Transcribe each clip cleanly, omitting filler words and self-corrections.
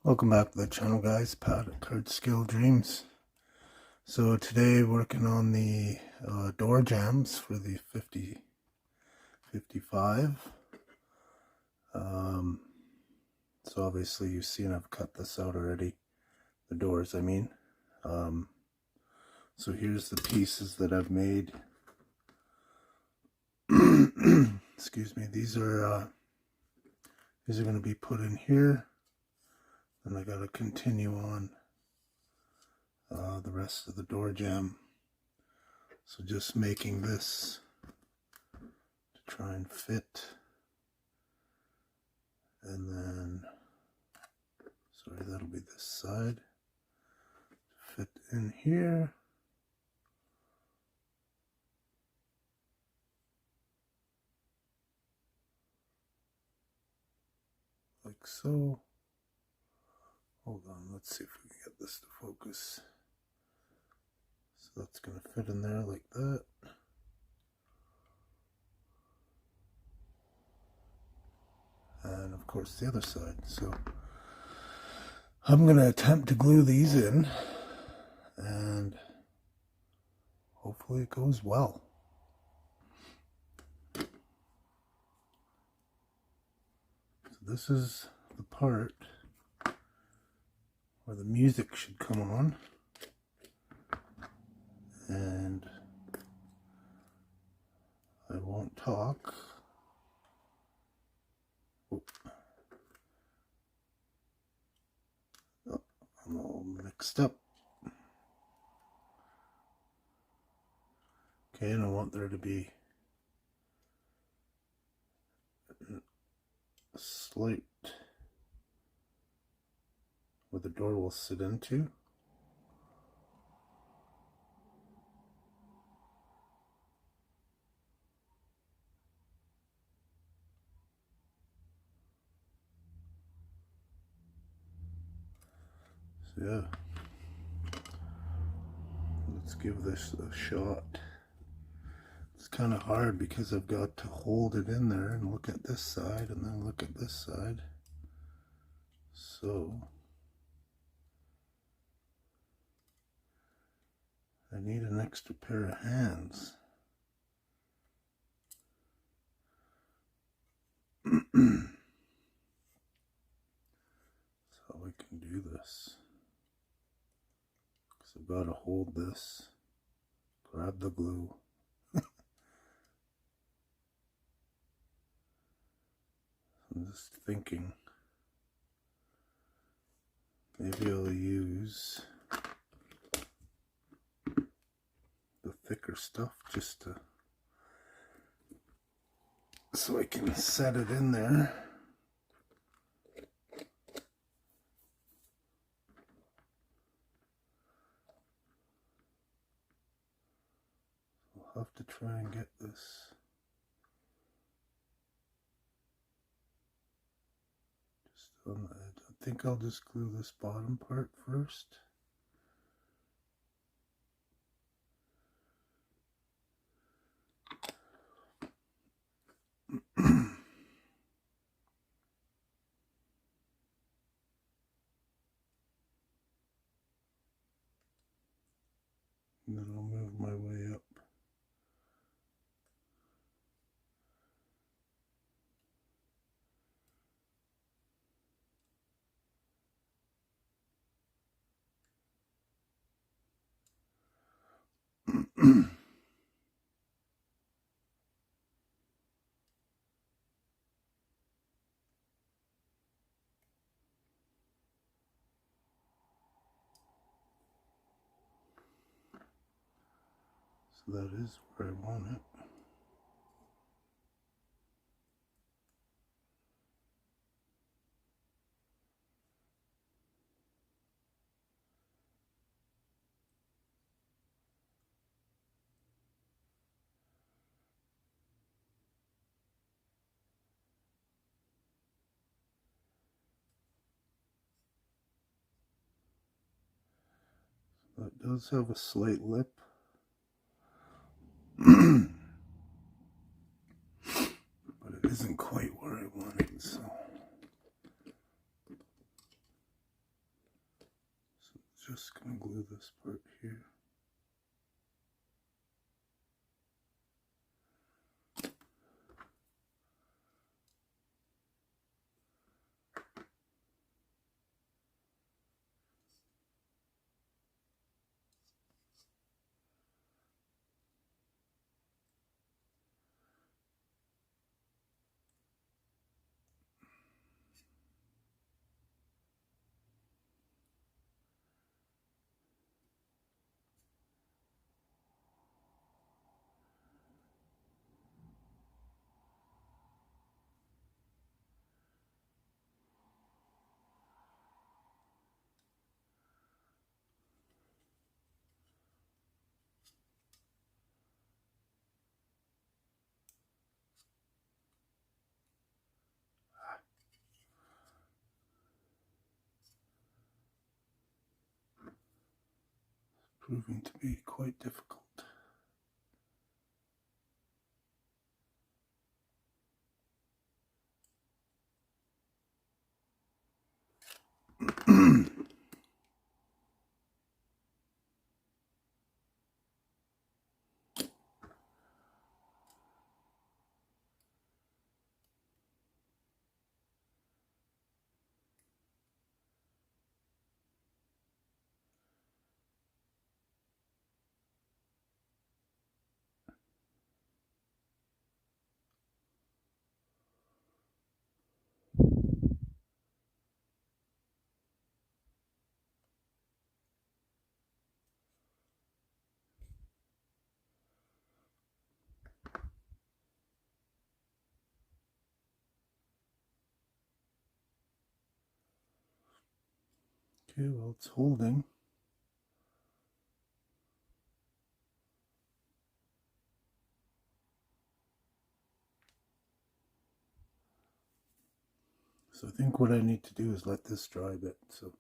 Welcome back to the channel, guys. Pat at Card Skill Dreams. So today working on the door jambs for the 55. So obviously you've seen I've cut this out already, the doors I mean. So here's the pieces that I've made. Excuse me. These are going to be put in here. Then I got to continue on the rest of the door jamb. So just making this to try and fit, and then sorry, that'll be this side, fit in here. Like so. Hold on, let's see if we can get this to focus. So that's going to fit in there like that. And of course the other side. So I'm going to attempt to glue these in, and hopefully it goes well. So this is the part where the music should come on, and I won't talk. Oh, I'm all mixed up. Okay, and I want there to be a slight where the door will sit into. So yeah, let's give this a shot. It's kind of hard because I've got to hold it in there and look at this side and then look at this side. So I need an extra pair of hands. So we can do this. Because I've got to hold this, grab the glue. I'm just thinking maybe I'll use the thicker stuff just to, so I can set it in there. I'll have to try and get this just on the edge. I think I'll just glue this bottom part first. And then I'll move my way up. So that is where I want it. It does have a slight lip. But it isn't quite where I want it, so just going to glue this part here. Proving to be quite difficult. Okay, well, it's holding. So I think what I need to do is let this dry a bit. So,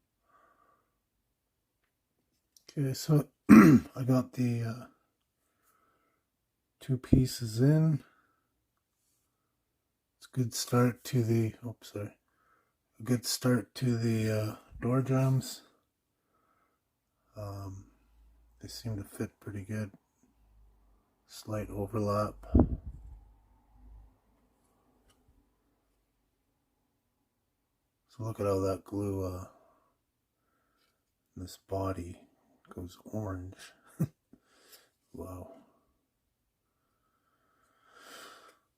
okay, so I got the two pieces in. It's a good start to the, a good start to the door jambs. They seem to fit pretty good. Slight overlap. So look at how that glue, this body goes orange. Wow.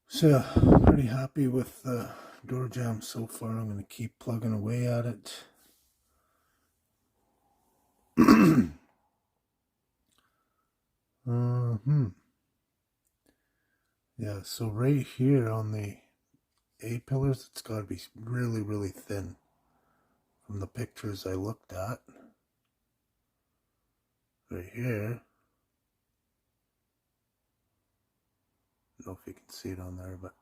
So yeah, pretty happy with the door jamb so far. I'm going to keep plugging away at it. Yeah, so right here on the A-pillars, it's got to be really, really thin from the pictures I looked at. Right here. I don't know if you can see it on there, but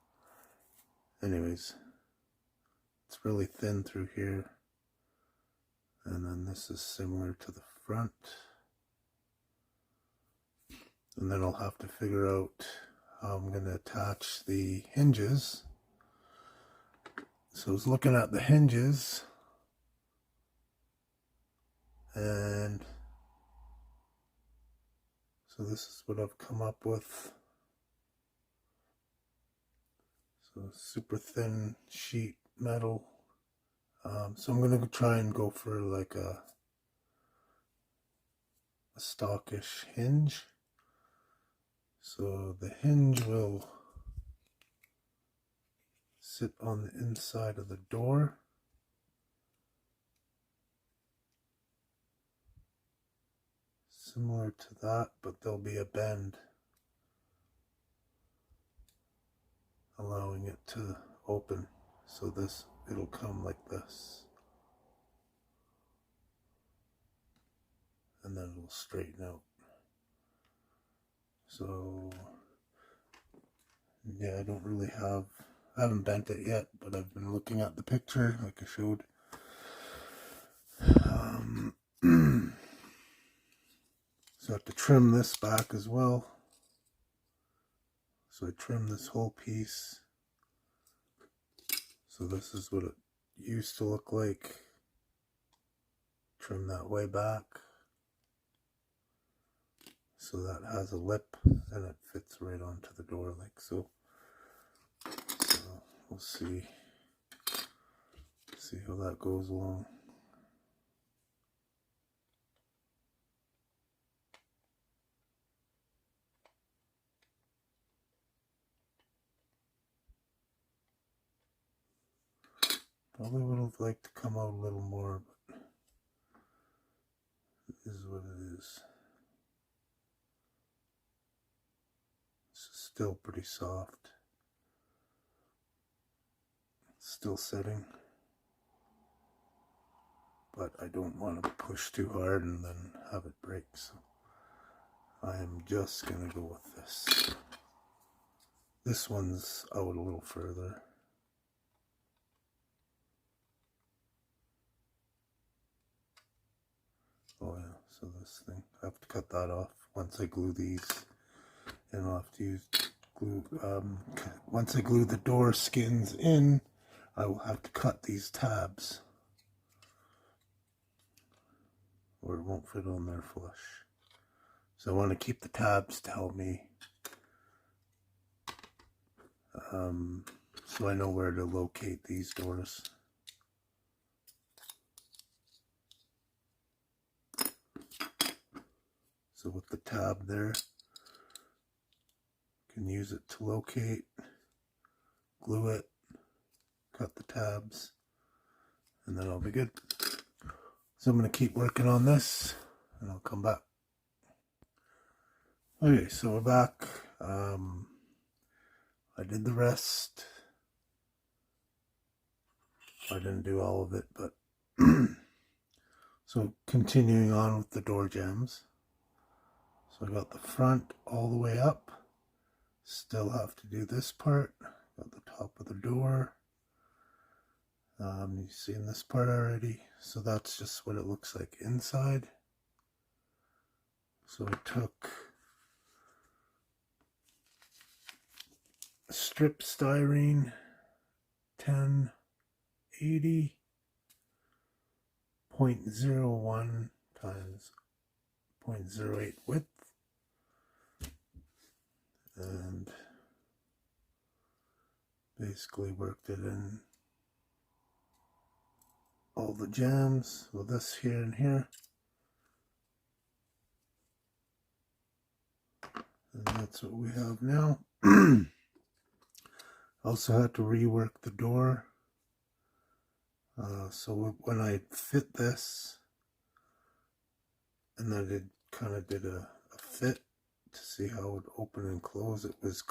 anyways, it's really thin through here. And then this is similar to the front. And then I'll have to figure out how I'm going to attach the hinges. So I was looking at the hinges, and so this is what I've come up with. So super thin sheet metal. So I'm going to try and go for like a stockish hinge. So the hinge will sit on the inside of the door. Similar to that, but there'll be a bend allowing it to open. So this, it'll come like this. And then it'll straighten out. So yeah, I don't really have, I haven't bent it yet, but I've been looking at the picture like I showed. So I have to trim this back as well. So I trim this whole piece. So this is what it used to look like. trim that way back so that has a lip and it fits right onto the door like so. So we'll see how that goes along. Probably would have liked to come out a little more, but it is what it is. It's still pretty soft. It's still setting. But I don't want to push too hard and then have it break, so I am just going to go with this. This one's out a little further. Oh yeah, so this thing, I have to cut that off once I glue these, and I'll have to use glue, once I glue the door skins in, I will have to cut these tabs, or it won't fit on there flush. So I want to keep the tabs to help me, so I know where to locate these doors. So with the tab there, you can use it to locate, glue it, cut the tabs, and then I'll be good. So I'm going to keep working on this, and I'll come back. Okay, so we're back. I did the rest. I didn't do all of it, but so continuing on with the door jambs. So I got the front all the way up. Still have to do this part. Got the top of the door. You've seen this part already. So that's just what it looks like inside. So I took strip styrene 1080 0.01 times 0.08 width, and basically worked it in all the jambs with this here and here, and that's what we have now. Also had to rework the door, so when I fit this, and I kind of did a fit to see how it would open and close. It was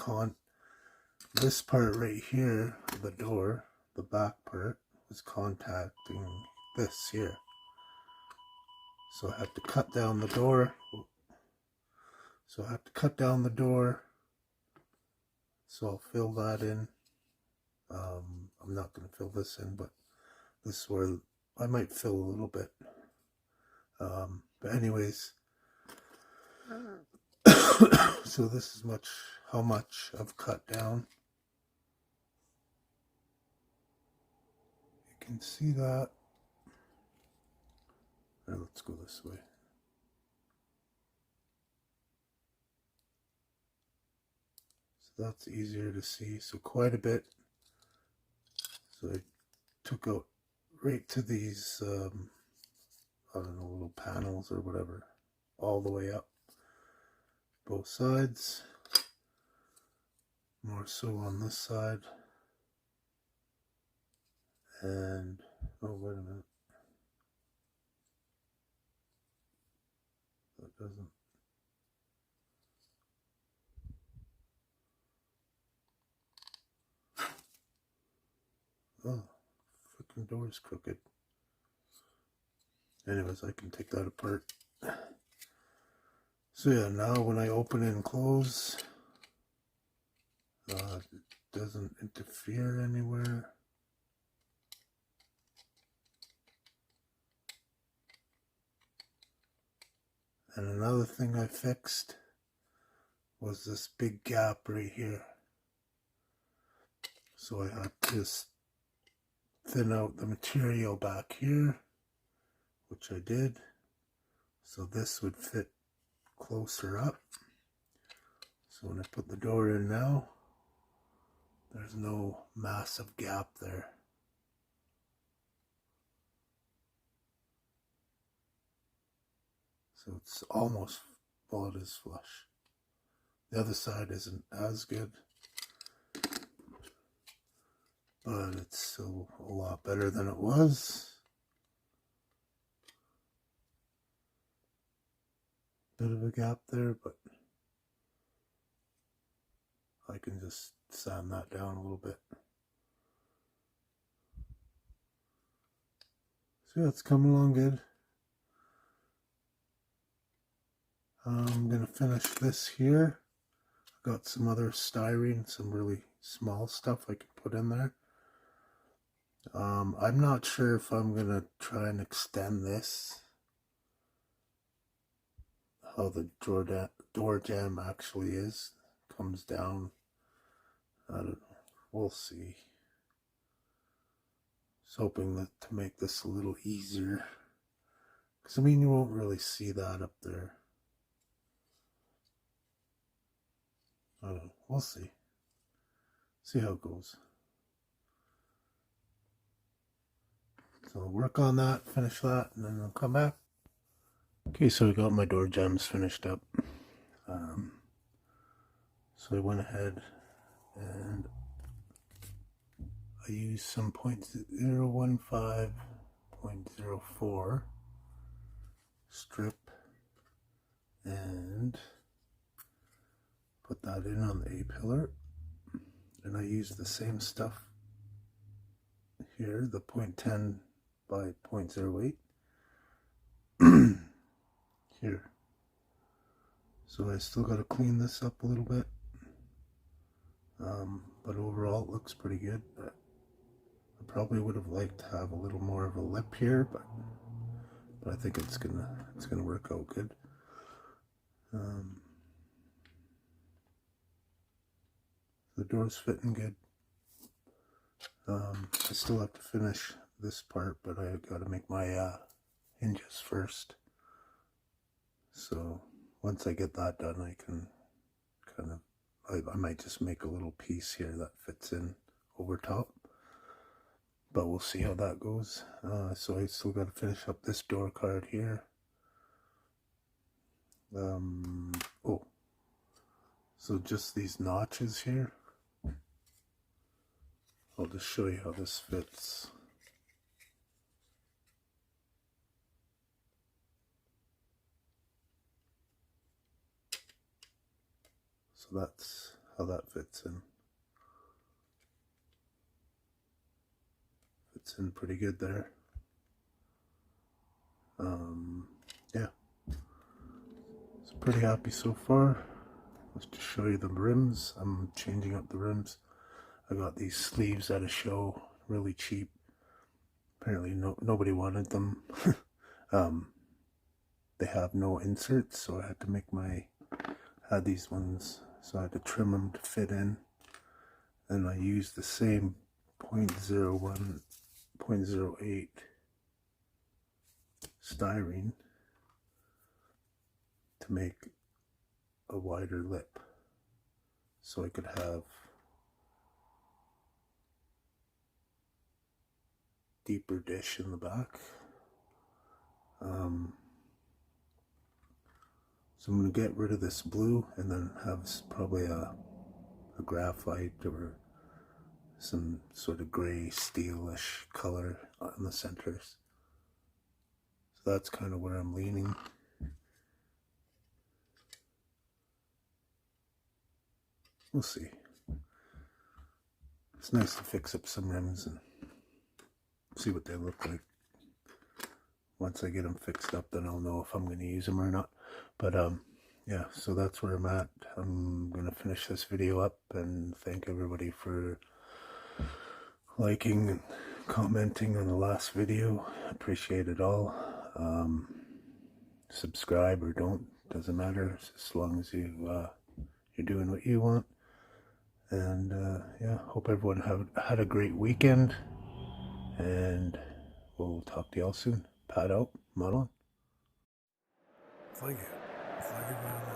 this part right here, the door, the back part, was contacting this here. So I had to cut down the door. So I'll fill that in. I'm not going to fill this in, but this is where I might fill a little bit. But anyways, so this is how much I've cut down. You can see that. Right, let's go this way. So that's easier to see. So quite a bit. So I took out right to these, I don't know, little panels or whatever, all the way up, both sides, more so on this side, and, oh wait a minute, that doesn't, oh, freaking door's crooked. Anyways, I can take that apart. So yeah, now when I open and close, it doesn't interfere anywhere. And another thing I fixed was this big gap right here. So I had to thin out the material back here which I did. So this would fit closer up. So when I put the door in now, there's no massive gap there. So it's almost, well, it is flush. The other side isn't as good, but it's still a lot better than it was. Bit of a gap there, but I can just sand that down a little bit. So yeah, it's coming along good. I'm going to finish this here. I got some other styrene, some really small stuff I can put in there. I'm not sure if I'm going to try and extend this. How the door jamb actually is. Comes down. I don't know. We'll see. Just hoping that to make this a little easier. Because I mean, you won't really see that up there. I don't know. We'll see. See how it goes. So I'll work on that, finish that, and then I'll come back. Okay, so I got my door jambs finished up. So I went ahead and I used some 0.015, 0.04 strip and put that in on the A-pillar, and I used the same stuff here, the 0.10 by 0.08 here. So I still got to clean this up a little bit, but overall it looks pretty good. But I probably would have liked to have a little more of a lip here, but I think it's gonna work out good. The door's fitting good. I still have to finish this part, but I got to make my hinges first. So once I get that done, I can kind of, I might just make a little piece here that fits in over top. But we'll see how that goes. So I still got to finish up this door card here. Oh, so just these notches here. I'll just show you how this fits. So that's how that fits in. Fits in pretty good there. Yeah. So pretty happy so far. Let's just show you the rims. I'm changing up the rims. I got these sleeves at a show, really cheap. Apparently nobody wanted them. They have no inserts, so I had to make had these ones, so I had to trim them to fit in. And I used the same 0.01, 0.08 styrene to make a wider lip, so I could have deeper dish in the back. So I'm going to get rid of this blue and then have probably a graphite or some sort of gray steelish color on the centers. So that's kind of where I'm leaning. We'll see. It's nice to fix up some rims and see what they look like. Once I get them fixed up, then I'll know if I'm going to use them or not. But yeah, so that's where I'm at. I'm going to finish this video up and thank everybody for liking and commenting on the last video. Appreciate it all. Subscribe or don't, doesn't matter, as long as you're doing what you want. And yeah, hope everyone had a great weekend, and we'll talk to y'all soon. Pat out. Madeline? Thank you. Thank you very much.